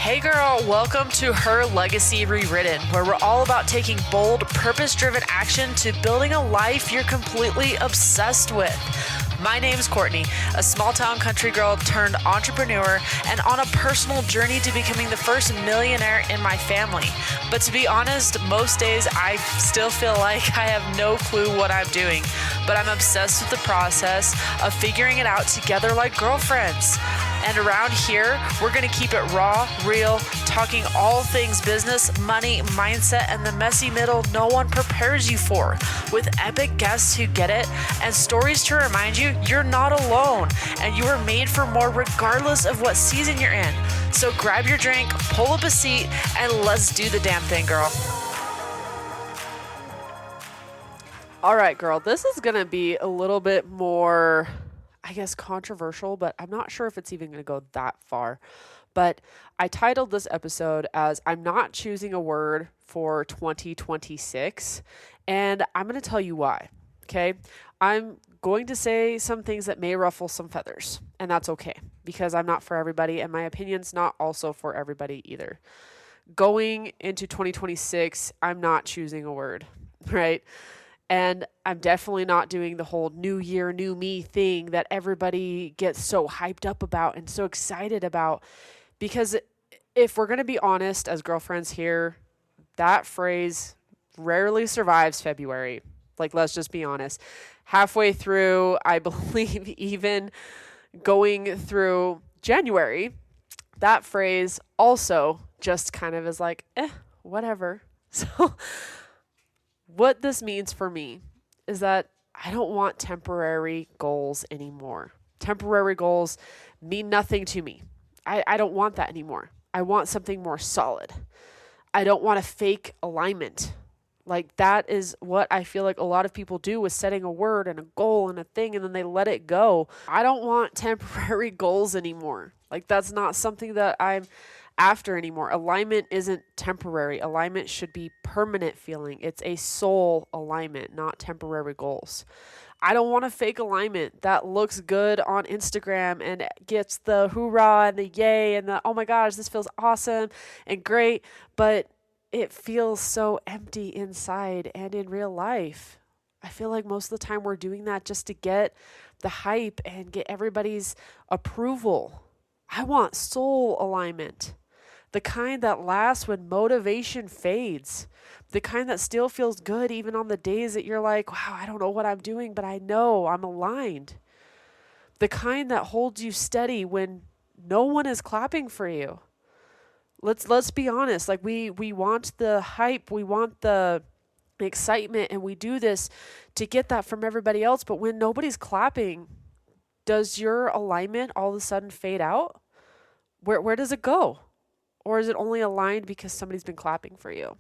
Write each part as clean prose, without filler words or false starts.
Hey girl, welcome to Her Legacy Rewritten, where we're all about taking bold, purpose-driven action to building a life you're completely obsessed with. My name's Courtney, a small-town country girl turned entrepreneur and on a personal journey to becoming the first millionaire in my family. But to be honest, most days I still feel like I have no clue what I'm doing, but I'm obsessed with the process of figuring it out together like girlfriends. And around here, we're going to keep it raw, real, talking all things business, money, mindset, and the messy middle no one prepares you for, with epic guests who get it and stories to remind you you're not alone and you are made for more regardless of what season you're in. So grab your drink, pull up a seat, and let's do the damn thing, girl. All right, girl, this is going to be a little bit more, I guess, controversial, but I'm not sure if it's even going to go that far. But I titled this episode as I'm not choosing a word for 2026, and I'm going to tell you why, okay? I'm going to say some things that may ruffle some feathers, and that's okay, because I'm not for everybody, and my opinion's not also for everybody either. Going into 2026, I'm not choosing a word, right? And I'm definitely not doing the whole new year, new me thing that everybody gets so hyped up about and so excited about. Because if we're going to be honest as girlfriends here, that phrase rarely survives February. Like, let's just be honest. Halfway through, I believe even going through January, that phrase also just kind of is like, whatever. So what this means for me is that I don't want temporary goals anymore. Temporary goals mean nothing to me. I don't want that anymore. I want something more solid. I don't want a fake alignment. Like, that is what I feel like a lot of people do with setting a word and a goal and a thing, and then they let it go. I don't want temporary goals anymore. Like, that's not something that I'm after anymore. Alignment isn't temporary. Alignment should be permanent feeling. It's a soul alignment, not temporary goals. I don't want a fake alignment that looks good on Instagram and gets the hoorah and the yay and the, oh my gosh, this feels awesome and great, but it feels so empty inside and in real life. I feel like most of the time we're doing that just to get the hype and get everybody's approval. I want soul alignment. The kind that lasts when motivation fades. The kind that still feels good even on the days that you're like, wow, I don't know what I'm doing, but I know I'm aligned. The kind that holds you steady when no one is clapping for you. Let's be honest. Like, we want the hype, we want the excitement, and we do this to get that from everybody else. But when nobody's clapping, does your alignment all of a sudden fade out? Where does it go? Or is it only aligned because somebody's been clapping for you?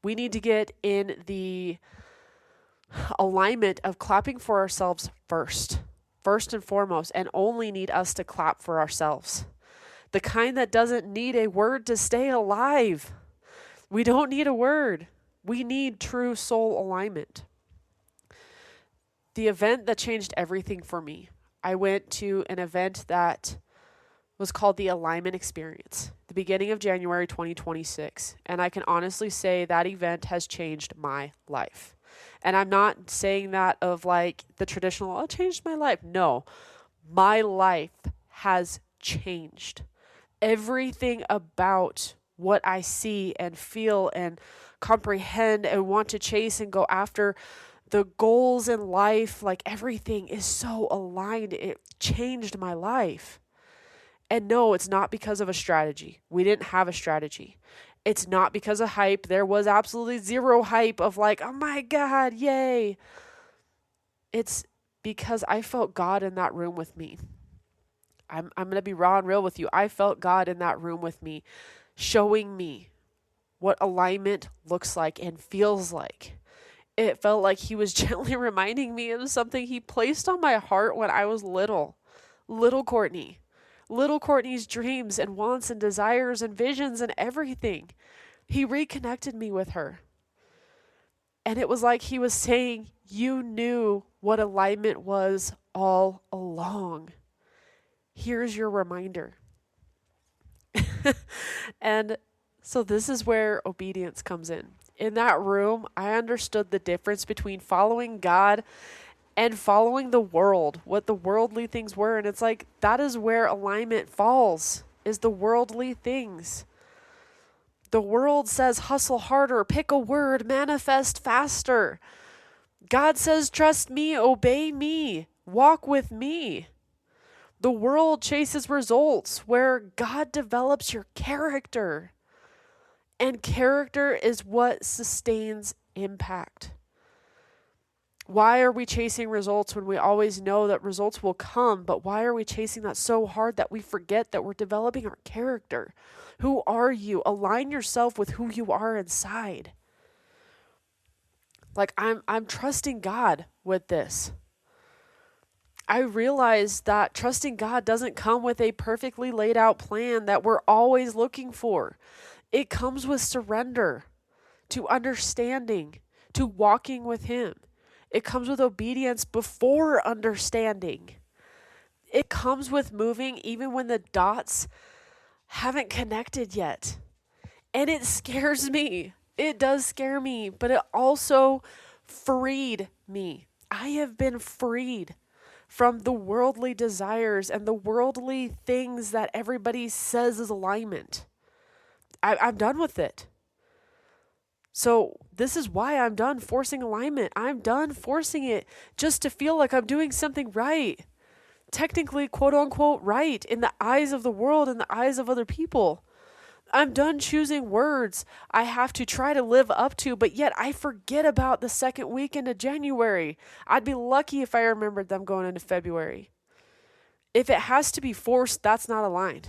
We need to get in the alignment of clapping for ourselves first and foremost, and only need us to clap for ourselves. The kind that doesn't need a word to stay alive. We don't need a word. We need true soul alignment. The event that changed everything for me, I went to an event that was called the Alignment Experience, the beginning of January 2026. And I can honestly say that event has changed my life. And I'm not saying that of like the traditional, oh, it changed my life. No, my life has changed. Everything about what I see and feel and comprehend and want to chase and go after, the goals in life, like everything is so aligned. It changed my life. And no, it's not because of a strategy. We didn't have a strategy. It's not because of hype. There was absolutely zero hype of like, oh my God, yay. It's because I felt God in that room with me. I'm going to be raw and real with you. I felt God in that room with me, showing me what alignment looks like and feels like. It felt like he was gently reminding me of something he placed on my heart when I was little Courtney. Little Courtney's dreams and wants and desires and visions and everything. He reconnected me with her. And it was like he was saying, you knew what alignment was all along. Here's your reminder. And so this is where obedience comes in. In that room, I understood the difference between following God and following the world, what the worldly things were. And it's like, that is where alignment falls, is the worldly things. The world says, hustle harder, pick a word, manifest faster. God says, trust me, obey me, walk with me. The world chases results where God develops your character. And character is what sustains impact. Why are we chasing results when we always know that results will come? But why are we chasing that so hard that we forget that we're developing our character? Who are you? Align yourself with who you are inside. Like I'm trusting God with this. I realize that trusting God doesn't come with a perfectly laid out plan that we're always looking for. It comes with surrender, to understanding, to walking with Him. It comes with obedience before understanding. It comes with moving even when the dots haven't connected yet. And it scares me. It does scare me, but it also freed me. I have been freed from the worldly desires and the worldly things that everybody says is alignment. I'm done with it. So this is why I'm done forcing alignment. I'm done forcing it just to feel like I'm doing something right. Technically, quote unquote, right in the eyes of the world and the eyes of other people. I'm done choosing words I have to try to live up to, but yet I forget about the second weekend of January. I'd be lucky if I remembered them going into February. If it has to be forced, that's not aligned.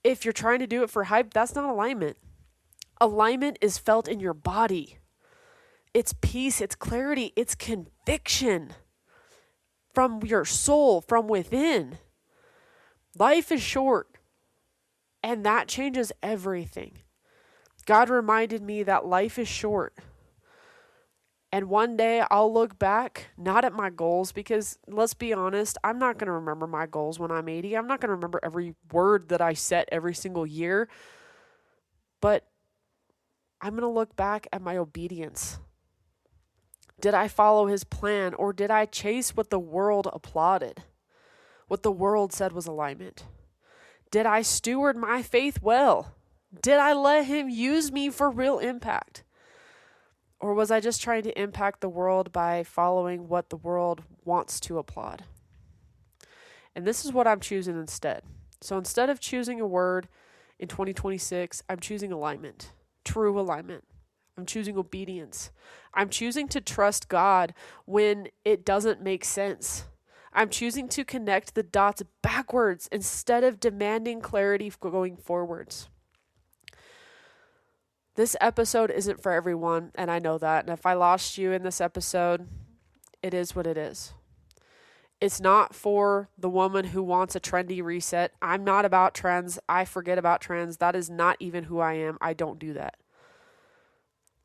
If you're trying to do it for hype, that's not alignment. Alignment is felt in your body. It's peace, it's clarity, it's conviction from your soul, from within. Life is short, and that changes everything. God reminded me that life is short. And one day I'll look back, not at my goals, because let's be honest, I'm not going to remember my goals when I'm 80. I'm not going to remember every word that I set every single year. But I'm going to look back at my obedience. Did I follow His plan, or did I chase what the world applauded? What the world said was alignment? Did I steward my faith well? Did I let Him use me for real impact? Or was I just trying to impact the world by following what the world wants to applaud? And this is what I'm choosing instead. So instead of choosing a word in 2026, I'm choosing alignment. True alignment. I'm choosing obedience. I'm choosing to trust God when it doesn't make sense. I'm choosing to connect the dots backwards instead of demanding clarity going forwards. This episode isn't for everyone, and I know that. And if I lost you in this episode, it is what it is. It's not for the woman who wants a trendy reset. I'm not about trends. I forget about trends. That is not even who I am. I don't do that.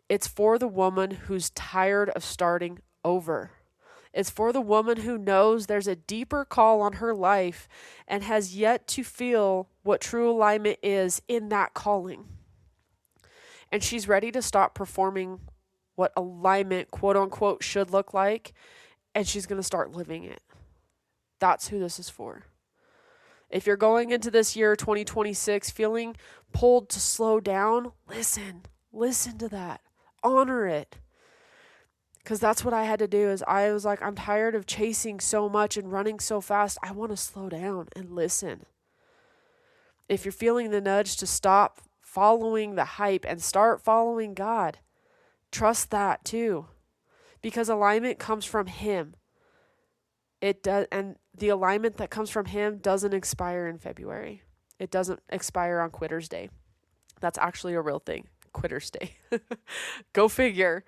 It's for the woman who's tired of starting over. It's for the woman who knows there's a deeper call on her life and has yet to feel what true alignment is in that calling. And she's ready to stop performing what alignment, quote unquote, should look like, and she's going to start living it. That's who this is for. If you're going into this year, 2026, feeling pulled to slow down, listen to that. Honor it. Because that's what I had to do. Is I was like, I'm tired of chasing so much and running so fast. I want to slow down and listen. If you're feeling the nudge to stop following the hype and start following God, trust that too. Because alignment comes from Him. It does, and the alignment that comes from Him doesn't expire in February. It doesn't expire on Quitter's Day. That's actually a real thing. Quitter's Day. Go figure.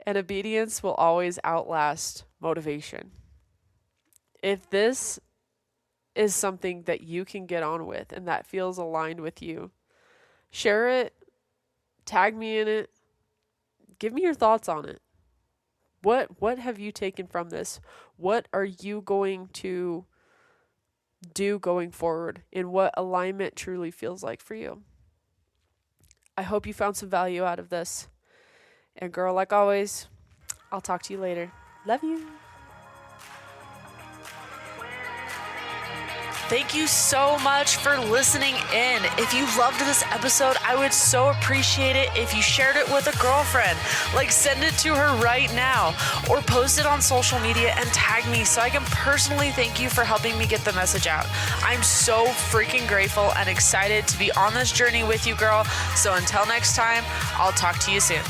And obedience will always outlast motivation. If this is something that you can get on with and that feels aligned with you, share it, tag me in it, give me your thoughts on it. What have you taken from this? What are you going to do going forward in what alignment truly feels like for you. I hope you found some value out of this. And girl, like always, I'll talk to you later. Love you. Thank you so much for listening in. If you loved this episode, I would so appreciate it if you shared it with a girlfriend. Like, send it to her right now or post it on social media and tag me so I can personally thank you for helping me get the message out. I'm so freaking grateful and excited to be on this journey with you, girl. So until next time, I'll talk to you soon.